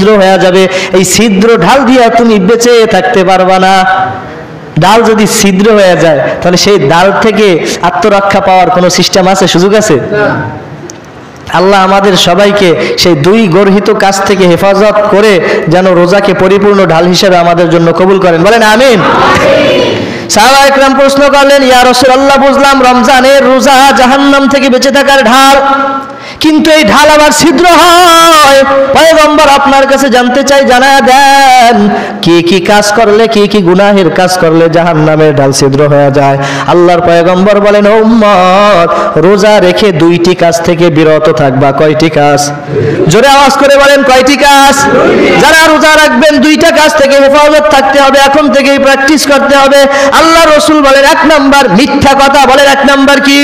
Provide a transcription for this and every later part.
ছিদ্র হয়ে যাবে, এই ছিদ্র ঢাল দিয়া তুমি বেঁচে থাকতে পারবা না। ডাল যদি ছিদ্র হয়ে যায় তাহলে সেই ডাল থেকে আত্মরক্ষা পাওয়ার কোনো সিস্টেম আছে, সুযোগ আছে? আল্লাহ আমাদের সবাইকে সেই দুই গর্হিত কাজ থেকে হেফাজত করে যেন রোজাকে পরিপূর্ণ ঢাল হিসেবে আমাদের জন্য কবুল করেন, বলেন আমিন। সাহাবায়ে কেরাম প্রশ্ন করলেন, ইয়া রাসূলুল্লাহ, বুঝলাম রমজানের রোজা জাহান্নাম থেকে বেঁচে থাকার ঢাল, কিন্তু এই ঢাল আবার ছিদ্র হয়। পয়গম্বর আপনার কাছে জানতে চাই, জানায়া দেন কি কি কাজ করলে, কি কি গুনাহের কাজ করলে জাহান্নামের ঢাল ছিদ্র হয়ে যায়। আল্লাহর পয়গম্বর বলেন, ও উম্মত, রোজা রেখে দুইটি কাজ থেকে বিরত থাকবা। কয়টি কাজ? জোরে আওয়াজ করে বলেন, কয়টি কাজ? যারা রোজা রাখবেন দুইটা কাজ থেকে হেফাজত থাকতে হবে, এখন থেকেই প্র্যাকটিস করতে হবে। আল্লাহ রাসূল বলেন, এক নাম্বার মিথ্যা কথা। বলেন, এক নাম্বার কি?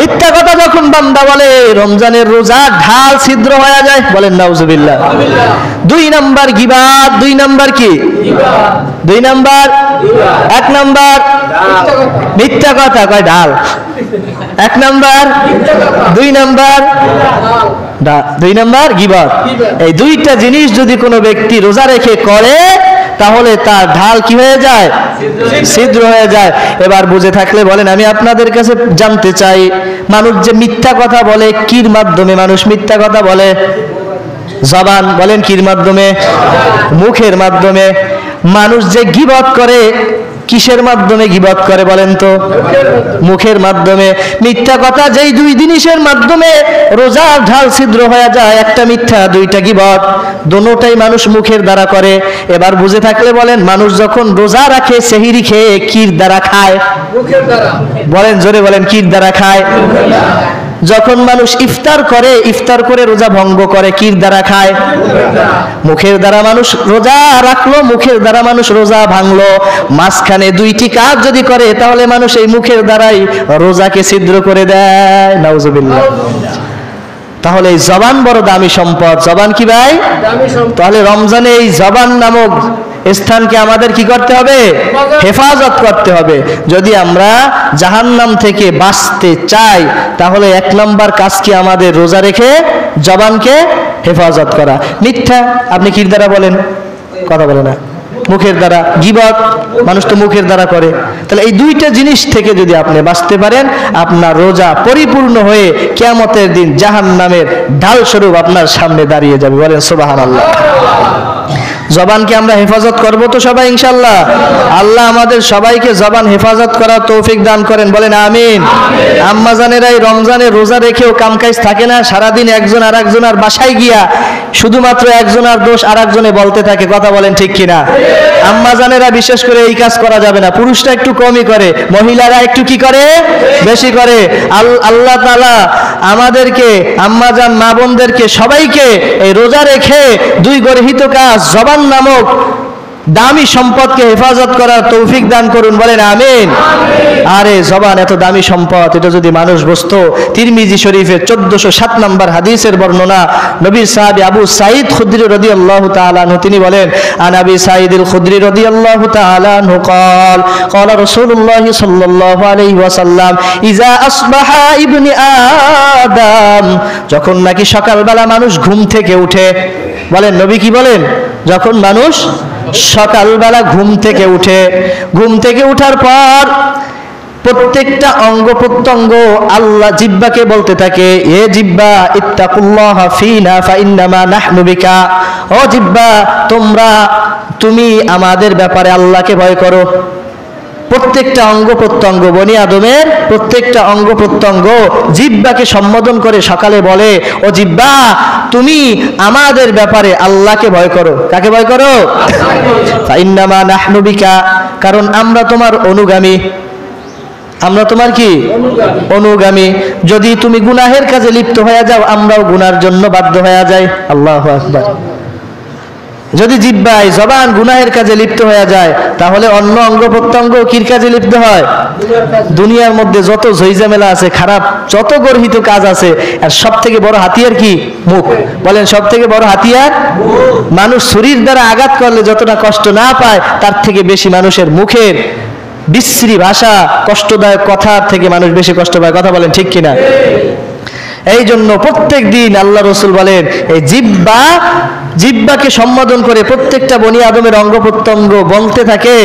মিথ্যা কথা যখন বান্দা বলে রমজানের রোজা ঢাল ছিদ্র হয়ে যায়, বলেন নাউজুবিল্লাহ। দুই নাম্বার গীবাত। দুই নাম্বার কি? দুই নাম্বার, এক নাম্বার মিথ্যা কথা, কয় ঢাল। এক নাম্বার, দুই নাম্বার, দুই নাম্বার গীবাত। এই দুইটা জিনিস যদি কোনো ব্যক্তি রোজা রেখে করে তাহলে তার ঢাল কি হয়ে যায়? ছিদ্র হয়ে যায়। এবার বুঝে থাকলে বলেন, আমি আপনাদের কাছে জানতে চাই, মানুষ যে মিথ্যা কথা বলে, কির মাধ্যমে মানুষ মিথ্যা কথা বলে? জবান। বলেন, কির মাধ্যমে? মুখের মাধ্যমে। মানুষ যে গীবত করে, কিসের মাধ্যমে গীবত করে বলেন তো? মুখের মাধ্যমে। মিথ্যা কথা যেই দুই জিনিসের মাধ্যমে রোজার ঢাল ছিদ্র হয়ে যায়, একটা মিথ্যা, দুইটা গীবত, দোনোটাই মানুষ মুখের দ্বারা করে। এবার বুঝে থাকলে বলেন, মানুষ যখন রোজা রাখে সেহরি খেয়ে কির দ্বারা খায়? মুখের দ্বারা। বলেন জোরে বলেন, কির দ্বারা খায়? যখন মানুষ ইফতার করে, ইফতার করে রোজা ভঙ্গ করে, কির দ্বারা খায়? মুখের দ্বারা। মানুষ রোজা রাখলো, মুখের দ্বারা মানুষ রোজা ভাঙলো। মাঝখানে দুইটি কাজ যদি করে তাহলে মানুষ এই মুখের দ্বারাই রোজাকে ছিদ্র করে দেয়। নাউজুবিল্লাহ। তাহলে এই জবান বড় দামি সম্পদ। জবান কি ভাই? তাহলে রমজানে এই জবান নামক স্থানকে আমাদের কি করতে হবে? হেফাজত করতে হবে। যদি আমরা জাহান্নাম থেকে বাঁচতে চাই তাহলে এক নম্বর কাজ কি আমাদের? রোজা রেখে জবানকে হেফাজত করা। মিথ্যা আপনি কির দ্বারা বলেন? কথা বলে না, মুখের দ্বারা। গীবত মানুষ তো মুখের দ্বারা করে। তাহলে এই দুইটা জিনিস থেকে যদি আপনি বাঁচতে পারেন, আপনার রোজা পরিপূর্ণ হয়ে কিয়ামতের দিন জাহান্নামের ঢাল স্বরূপ আপনার সামনে দাঁড়িয়ে যাবে। বলেন সুবহানাল্লাহ। জবানকে আমরা হেফাজত করব তো সবাই ইনশাআল্লাহ? আল্লাহ আমাদের সবাইকে জবান হেফাজত করার তৌফিক দান করেন, বলেন আমিন। আম্মা জানেরা এই রমজানে রোজা রেখেও কামকাজ থাকে না, সারাদিন একজন আর একজনের বাসায় গিয়া শুধুমাত্র একজনের দোষ আর একজনে বলতে থাকে। কথা বলেন ঠিক কিনা? আম্মা জানেরা বিশেষ করে এই কাজ করা যাবে না। পুরুষরা একটু কমই করে, মহিলারা একটু কি করে? বেশি করে। আল্লাহ তাআলা আমাদেরকে, আম্মা জান, মা বোনদেরকে সবাইকে এই রোজা রেখে দুই গর্হিত কাজ, জবান নামক দামি সম্পদকে হেফাজত করার তৌফিক দান করুন, বলেন আমিন। আরে জবান এত দামি সম্পদ, এটা যদি মানুষ বুঝতো। তিরমিজি শরীফের 1407 নম্বর হাদিসের বর্ণনা, নবীর সাহাবী আবু সাঈদ খুদরি রাদিয়াল্লাহু তাআলা আনহু তিনি বলেন, আন আবি সাঈদুল খুদরি রাদিয়াল্লাহু তাআলা আনহু قال قال رسول الله صلى الله عليه وسلم اذا اصبح ابن آدم, যখন নাকি সকালবেলা মানুষ ঘুম থেকে উঠে, বলেন নবী কি বলেন? যখন মানুষ সকালবেলা ঘুম থেকে উঠে, ঘুম থেকে উঠার পর প্রত্যেকটা অঙ্গ প্রত্যঙ্গ আল্লাহ জিহ্বাকে বলতে থাকে, এ জিহ্বা ইত্তাকুল্লাহ ফিনা ফাইন্নামা নাহনু বিকা, ও জিহ্বা তুমি আমাদের ব্যাপারে আল্লাহকে ভয় করো। প্রত্যেকটা অঙ্গ প্রত্যঙ্গ, বনি আদমের প্রত্যেকটা অঙ্গ প্রত্যঙ্গ জিহ্বাকে সম্বোধন করে সকালে বলে, ও জিহ্বা তুমি আমাদের ব্যাপারে আল্লাহকে ভয় করো। কাকে ভয় করো? ফাইন্নামা নাহনু বিকা, কারণ আমরা তোমার অনুগামী। আমরা তোমার কি? অনুগামী। যদি তুমি গুনাহের কাজে লিপ্ত হয়ে যাও, আমরাও গুনার জন্য বাধ্য হয়ে যাই। আল্লাহু আকবার। যদি জিহ্বায় জবান গুনাহের কাজে লিপ্ত হয়ে যায় তাহলে অন্য অঙ্গ প্রত্যঙ্গ কির কাজে লিপ্ত হয়? দুনিয়ার মধ্যে যত ঝইঝামেলা আছে, খারাপ যত গর্হিত কাজ আছে, আর সব থেকে বড় হাতিয়ার কি? মুখ। বলেন সব থেকে বড় হাতিয়ার? মানুষ ছুরির দ্বারা আঘাত করলে যতটা কষ্ট না পায়, তার থেকে বেশি মানুষের মুখের বিশ্রী ভাষা, কষ্টদায়ক কথার থেকে মানুষ বেশি কষ্ট পায়। কথা বলেন ঠিক কিনা? এই জন্য প্রত্যেক দিন আল্লাহ রসুল বলেন এই জিহ্বাকে সম্বোধন করে প্রত্যেকটা বনি আদমের অঙ্গ প্রত্যঙ্গ বলতে থাকে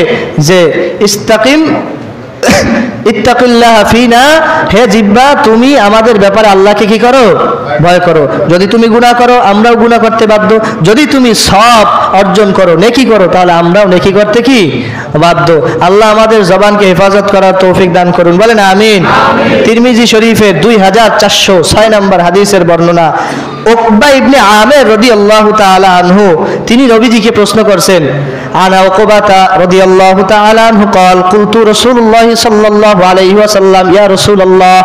যে ইস্তাকিম ইত্তাকিল্লাহ ফিনা, হে জিহ্বা তুমি আমাদের ব্যাপারে আল্লাহকে কি করো? ভয় করো। যদি তুমি গুনাহ করো আমরাও গুনাহ করতে বাধ্য, যদি তুমি সওয়াব অর্জন করো নেকি করো তাহলে আমরাও নেকি করতে কি বাধ্য। আল্লাহ আমাদের জবানকে হেফাজত করার তৌফিক দান করুন, বলেন আমিন। তিরমিজি শরীফের 2406 নম্বর হাদিসের বর্ণনা, উকবা ইবনে আমির রাদিয়াল্লাহু তাআলা আনহু তিনি নবীজিকে প্রশ্ন করছেন, আনা উকবাতা রাদিয়াল্লাহু তাআলা আনহু قال قلت رسول الله صلى الله عليه وسلم يا رسول الله।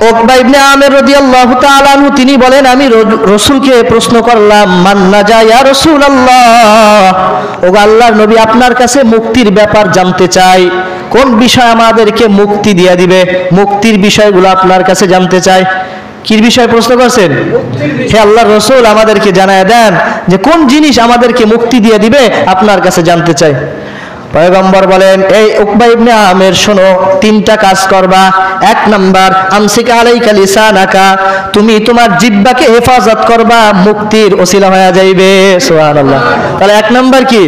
উকবা ইবনে আমির রাদিয়াল্লাহু তাআলা আনহু তিনি বলেন আমি রাসূলকে প্রশ্ন করলাম, মান নাজা ইয়া রাসূলুল্লাহ, ও আল্লাহর নবী আপনার কাছে মুক্তির ব্যাপার জানতে চাই, কোন বিষয় আমাদেরকে মুক্তি দিয়ে দিবে, মুক্তির বিষয়গুলো আপনার কাছে জানতে চাই। কি বিষয় প্রশ্ন করছেন? হে আল্লাহর রাসূল আমাদেরকে জানায় দেন যে কোন জিনিস আমাদেরকে মুক্তি দিয়ে দিবে, আপনার কাছে জানতে চাই। পয়গম্বর বলেন, এই উকবা ইবনে আমির শোনো, তিনটা কাজ করবা। এক নাম্বার, আমসিক আলাইকা লিসানাকা, তুমি তোমার জিহ্বাকে হেফাজত করবা, মুক্তির ওসিলা হয়ে যাইবে। সুবহানাল্লাহ। তাহলে এক নাম্বার কি?